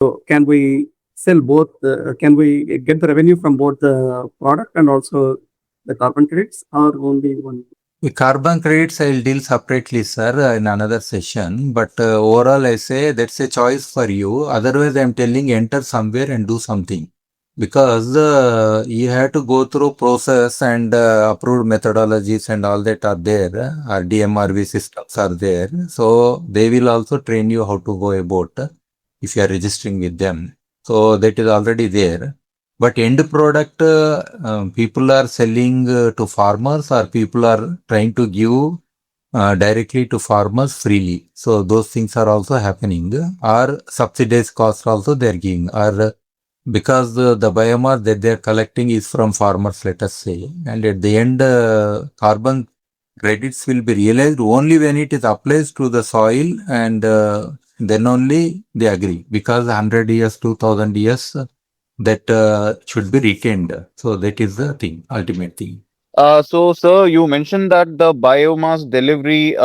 So can we sell both? Can we get the revenue from both the product and also the carbon credits, or only one? The carbon credits I'll deal separately, sir, in another session. But overall, I say that's a choice for you. Otherwise, I'm telling enter somewhere and do something. Because you have to go through process and approved methodologies and all that are there. Our DMRV systems are there. So they will also train you how to go about if you are registering with them. So that is already there. But end product, people are selling to farmers, or people are trying to give directly to farmers freely. So those things are also happening. Or subsidized cost also they are giving. Or because the biomass that they are collecting is from farmers, let us say. And at the end, carbon credits will be realized only when it is applied to the soil, and then only they agree. Because 100 years, 2000 years, that should be retained. So that is the thing, ultimate thing. So, sir, you mentioned that the biomass delivery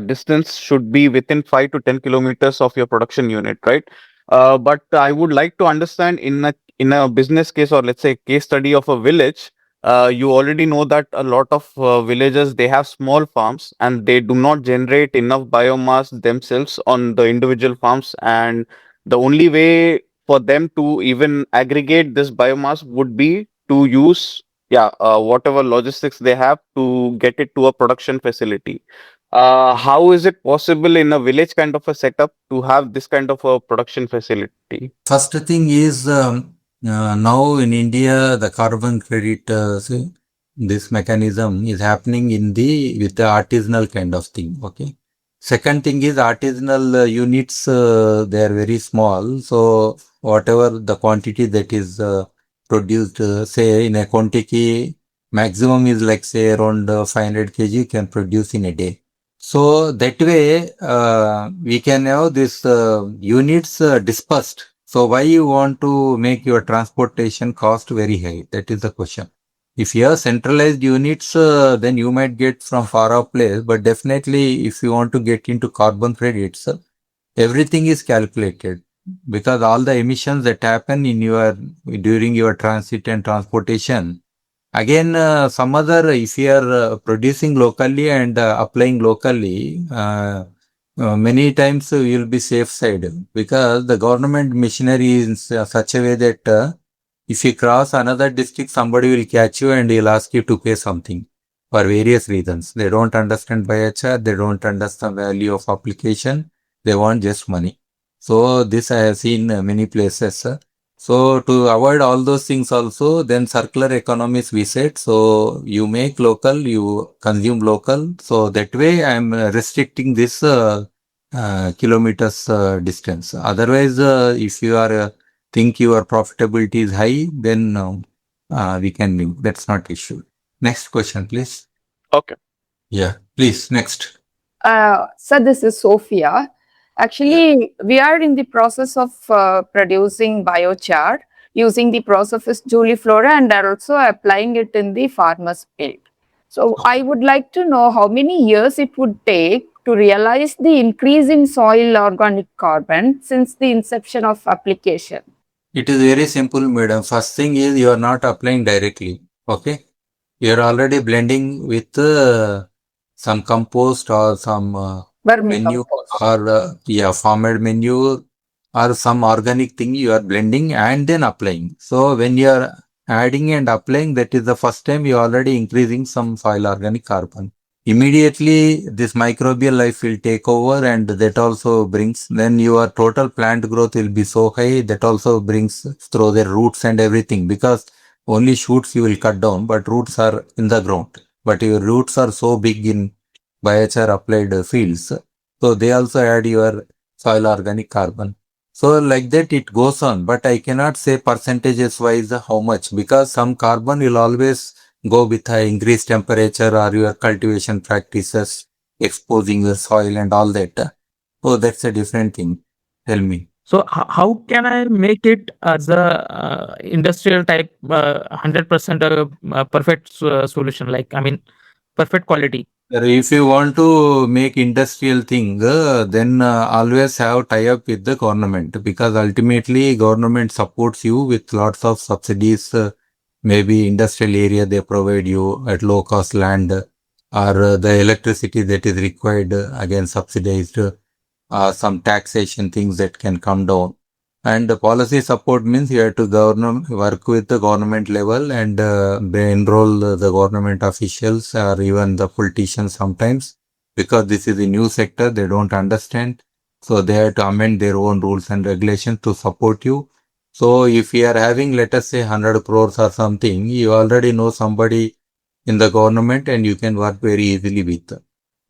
distance should be within 5 to 10 kilometers of your production unit, right? But I would like to understand in a business case, or let's say case study of a village. You already know that a lot of villages, they have small farms and they do not generate enough biomass themselves on the individual farms, and the only way for them to even aggregate this biomass would be to use, yeah, whatever logistics they have to get it to a production facility. How is it possible in a village kind of a setup to have this kind of a production facility? First thing is now in India, the carbon credit, this mechanism is happening in the with the artisanal kind of thing. Okay. Second thing is artisanal units, they are very small. So whatever the quantity that is produced, say in a quantity, maximum is like say around 500 kg you can produce in a day. So that way we can have this units dispersed. So why you want to make your transportation cost very high? That is the question. If you have centralized units, then you might get from far off place. But definitely, if you want to get into carbon credits, everything is calculated, because all the emissions that happen in your during your transit and transportation. Again, some other, if you are producing locally and applying locally, many times you will be safe side, because the government machinery is in such a way that if you cross another district, somebody will catch you and he'll ask you to pay something for various reasons. They don't understand biochar, they don't understand value of application, they want just money. So this I have seen many places. So to avoid all those things also, then circular economies we said. So you make local, you consume local. So that way I am restricting this kilometers distance. Otherwise, if you are think your profitability is high, then we can leave. That's not issue. Next question, please. Okay. Yeah, please. Next. So this is Sophia. Actually, we are in the process of producing biochar using the process of Juliflora and are also applying it in the farmer's field. So I would like to know how many years it would take to realize the increase in soil organic carbon since the inception of application. It is very simple, madam. First thing is you are not applying directly. Okay. You are already blending with some compost or some manure, or farmed manure or some organic thing you are blending and then applying. So when you are adding and applying, that is the first time you are already increasing some soil organic carbon. Immediately this microbial life will take over, and that also brings, then your total plant growth will be so high, that also brings through their roots and everything, because only shoots you will cut down, but roots are in the ground. But your roots are so big in biochar applied fields, so they also add your soil organic carbon. So like that it goes on, but I cannot say percentages wise how much, because some carbon will always go with high increased temperature or your cultivation practices, exposing the soil and all that. So that's a different thing. Tell me. So how can I make it as a industrial type 100% perfect solution? Like, I mean, perfect quality. If you want to make industrial thing, then always have tie up with the government, because ultimately government supports you with lots of subsidies. Maybe industrial area they provide you at low cost land, or the electricity that is required, again subsidized, some taxation things that can come down. And the policy support means you have to work with the government level, and enroll the government officials or even the politicians sometimes, because this is a new sector, they don't understand. So they have to amend their own rules and regulations to support you. So if you are having, let us say, 100 crores or something, you already know somebody in the government and you can work very easily with.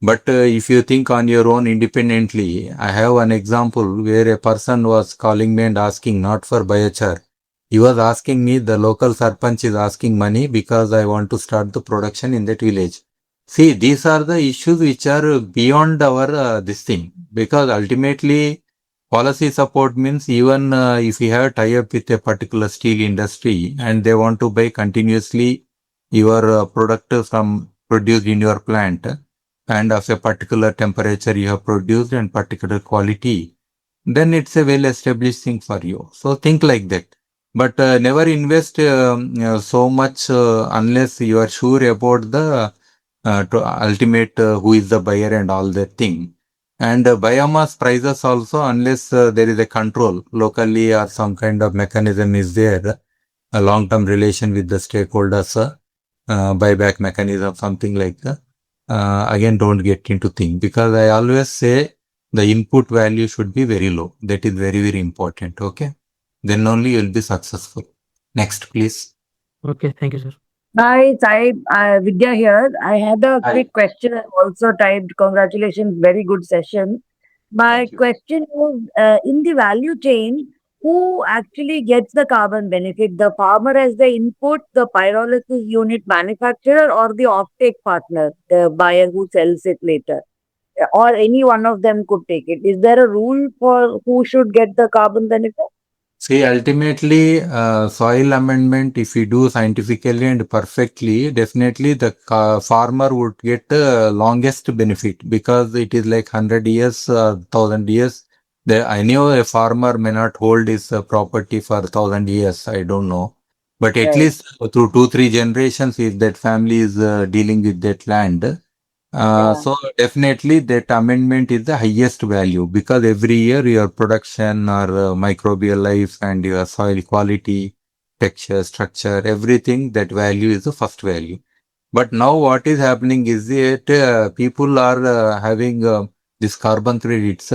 But if you think on your own independently, I have an example where a person was calling me and asking not for biochar. He was asking me, the local sarpanch is asking money because I want to start the production in that village. See, these are the issues which are beyond our this thing, because ultimately policy support means even if you have tie up with a particular steel industry and they want to buy continuously your product from produced in your plant, and of a particular temperature you have produced and particular quality, then it's a well established thing for you. So think like that. But never invest so much unless you are sure about the ultimate who is the buyer and all that thing. And biomass prices also, unless there is a control locally or some kind of mechanism is there, a long-term relation with the stakeholders, buyback mechanism, something like that. Again, don't get into things, because I always say the input value should be very low. That is very, very important. Okay. Then only you'll be successful. Next, please. Okay, thank you, sir. Hi, Sai. Vidya here. I had a Hi. quick question. I also typed, congratulations, very good session. My Thank you. question is, in the value chain, who actually gets the carbon benefit? The farmer as the input, the pyrolysis unit manufacturer, or the offtake partner, the buyer who sells it later? Or any one of them could take it. Is there a rule for who should get the carbon benefit? See, ultimately, soil amendment, if we do scientifically and perfectly, definitely the farmer would get the longest benefit, because it is like 100 years, 1000 years. I know a farmer may not hold his property for 1000 years, I don't know. But at Right. least through 2-3 generations, if that family is dealing with that land, Yeah. so definitely that amendment is the highest value, because every year your production or microbial life and your soil quality, texture, structure, everything, that value is the first value. But now what is happening is that people are having this carbon credits.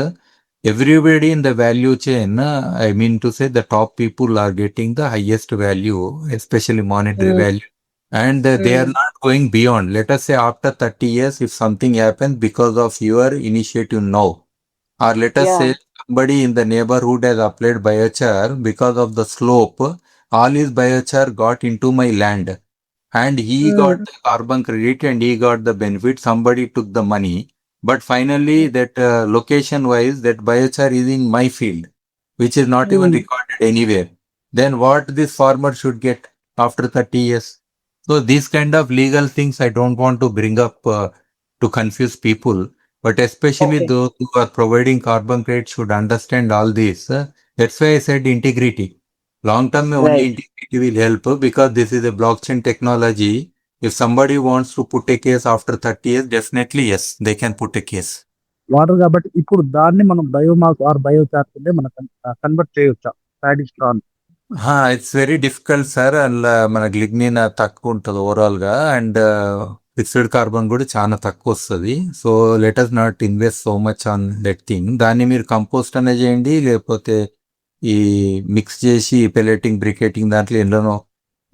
Everybody in the value chain, I mean to say the top people are getting the highest value, especially monetary Mm, value. And they are mm, not going beyond. Let us say after 30 years, if something happens because of your initiative now, or let us yeah. say somebody in the neighborhood has applied biochar, because of the slope, all his biochar got into my land, and he got Mm, the carbon credit and he got the benefit. Somebody took the money, but finally that location wise, that biochar is in my field, which is not even mm. recorded anywhere. Then what this farmer should get after 30 years? So these kind of legal things I don't want to bring up to confuse people, but especially Okay. those who are providing carbon credit should understand all this. That's why I said integrity. Long term only Right. integrity will help, because this is a blockchain technology. If somebody wants to put a case after 30 years, definitely yes, they can put a case. Water కాబట్టి ఇప్పుడు దాన్ని మనం biomass are biochar కింద మనం convert చేయొచ్చా సాడిస్ట్రాన్? It's very difficult, sir. And మనకి lignin తక్కువ ఉంటుంది ఓవరాల్ గా, అండ్ ఫిక్స్డ్ కార్బన్ కూడా చాలా తక్కువ వస్తుంది. So let us not invest so much on that thing. దాన్ని మీరు కంపోస్ట్ అనే చేయండి, లేకపోతే ఈ మిక్స్ చేసి పెల్లెటింగ్, బ్రికెటింగ్ దాంట్లో ఎందులోనో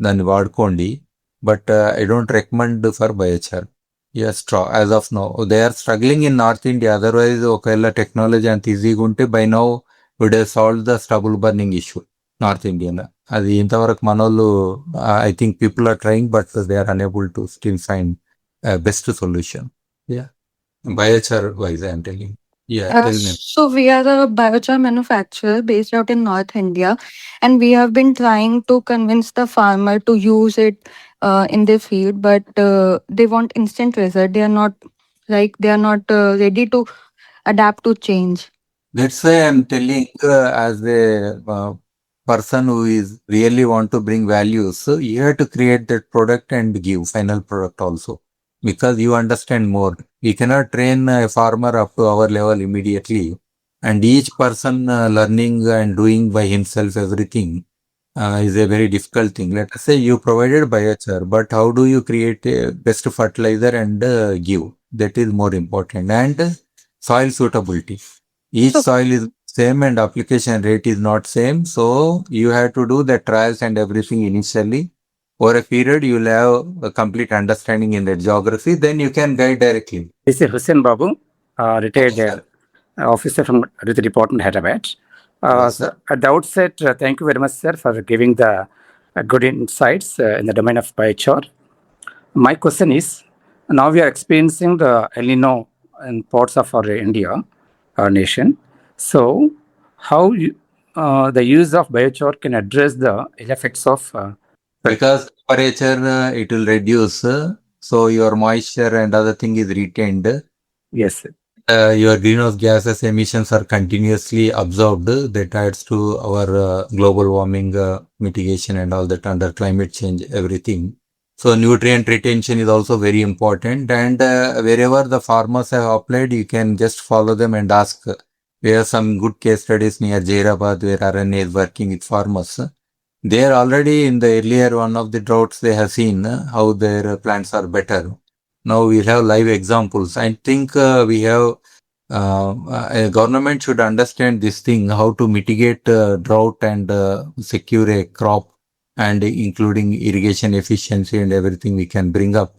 దాన్ని వాడుకోండి. But I don't recommend for biochar. Straw as of now they are struggling in North India. Otherwise ఒకవేళ టెక్నాలజీ అంత ఈజీగా ఉంటే by now would have solve the stubble burning issue. North Indian అది ఇంతవరకు మనోళ్ళు, I think people are trying, but they are unable to still find best solution. Yeah biochar wise I am telling. Yeah tell me. So we are a biochar manufacturer based out in North India, and we have been trying to convince the farmer to use it in their field, but they want instant result. They are not Like they are not ready to adapt to change. That's why I'm telling as a person who is really want to bring values, so you have to create that product and give final product also because you understand more. We cannot train a farmer up to our level immediately, and each person learning and doing by himself everything is a very difficult thing. Let us say you provided biochar, but how do you create a best fertilizer and give? That is more important. And soil suitability. Each So soil is same and application rate is not same. So you have to do the trials and everything initially. Over a period, you'll have a complete understanding in the geography. Then you can guide directly. This is Hussein Babu, retired officer from the Department, Hyderabad. Yes, So at the outset, thank you very much, sir, for giving the good insights in the domain of biochar. My question is, now we are experiencing the El Nino in parts of our India, our nation. So, how the use of biochar can address the ill effects of because temperature it will reduce. So your moisture and other thing is retained. yes, Your greenhouse gases emissions are continuously absorbed. That adds to our global warming mitigation and all that under climate change, everything. So nutrient retention is also very important. And wherever the farmers have applied, you can just follow them and ask. We have some good case studies near Jairabad where RNA is working with farmers. They are already in the earlier one of the droughts, they have seen how their plants are better. Now we have live examples. I think we have a government should understand this thing, how to mitigate drought and secure a crop, and including irrigation efficiency and everything we can bring up.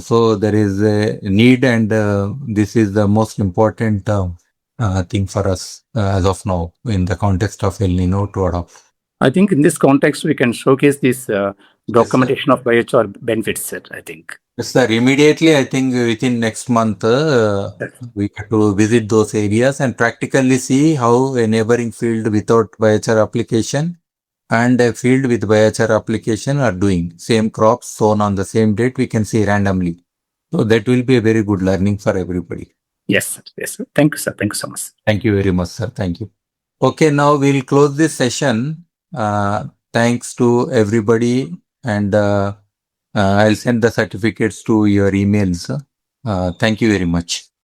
So there is a need, and this is the most important thing for us as of now in the context of El Nino to adopt. I think in this context, we can showcase this Yes, sir. documentation of biochar benefits, sir, I think. Yes, sir. Immediately, I think within next month, we have to visit those areas and practically see how a neighboring field without biochar application and a field with biochar application are doing. Same crops sown on the same date, we can see randomly. So that will be a very good learning for everybody. Yes, sir. Yes, sir. Thank you, sir. Thank you so much. Thank you very much, sir. Thank you. Okay, now we'll close this session. Thanks to everybody, and I'll send the certificates to your emails. Thank you very much.